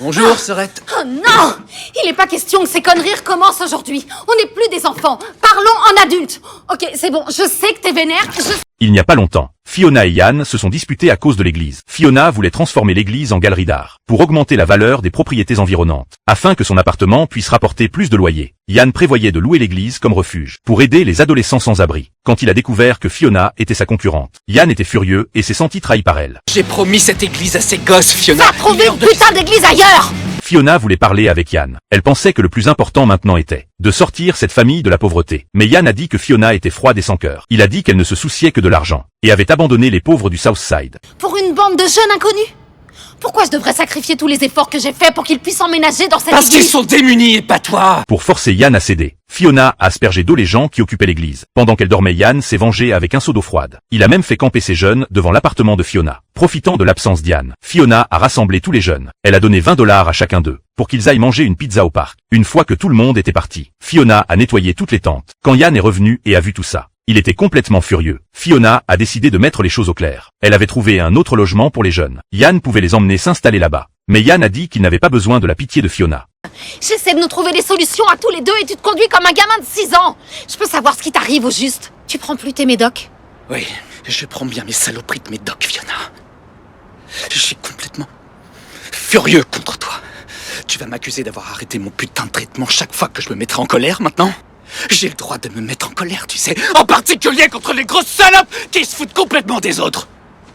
Bonjour, Serette. Oh non! Il n'est pas question que ces conneries recommencent aujourd'hui. On n'est plus des enfants. Parlons en adultes. Ok, c'est bon, je sais que t'es vénère. Il n'y a pas longtemps, Fiona et Yann se sont disputés à cause de l'église. Fiona voulait transformer l'église en galerie d'art, pour augmenter la valeur des propriétés environnantes, afin que son appartement puisse rapporter plus de loyer. Yann prévoyait de louer l'église comme refuge, pour aider les adolescents sans abri. Quand il a découvert que Fiona était sa concurrente, Yann était furieux et s'est senti trahi par elle. J'ai promis cette église à ces gosses, Fiona. Va trouver une putain d'église ailleurs! Fiona voulait parler avec Yann. Elle pensait que le plus important maintenant était de sortir cette famille de la pauvreté. Mais Yann a dit que Fiona était froide et sans cœur. Il a dit qu'elle ne se souciait que de l'argent, et avait abandonné les pauvres du Southside. Pour une bande de jeunes inconnus? Pourquoi je devrais sacrifier tous les efforts que j'ai faits pour qu'ils puissent emménager dans cette Parce qu'ils église? sont démunis et pas toi. Pour forcer Yann à céder, Fiona a aspergé d'eau les gens qui occupaient l'église. Pendant qu'elle dormait, Yann s'est vengé avec un seau d'eau froide. Il a même fait camper ses jeunes devant l'appartement de Fiona. Profitant de l'absence d'Yann, Fiona a rassemblé tous les jeunes. Elle a donné $20 à chacun d'eux, pour qu'ils aillent manger une pizza au parc. Une fois que tout le monde était parti, Fiona a nettoyé toutes les tentes. Quand Yann est revenu et a vu tout ça, il était complètement furieux. Fiona a décidé de mettre les choses au clair. Elle avait trouvé un autre logement pour les jeunes. Yann pouvait les emmener s'installer là-bas. Mais Yann a dit qu'il n'avait pas besoin de la pitié de Fiona. J'essaie de nous trouver des solutions à tous les deux et tu te conduis comme un gamin de 6 ans. Je peux savoir ce qui t'arrive au juste? Tu prends plus tes médocs? Oui, je prends bien mes saloperies de médocs, Fiona. Je suis complètement furieux contre toi. Tu vas m'accuser d'avoir arrêté mon putain de traitement chaque fois que je me mettrai en colère maintenant? J'ai le droit de me mettre en colère, tu sais, en particulier contre les grosses salopes qui se foutent complètement des autres.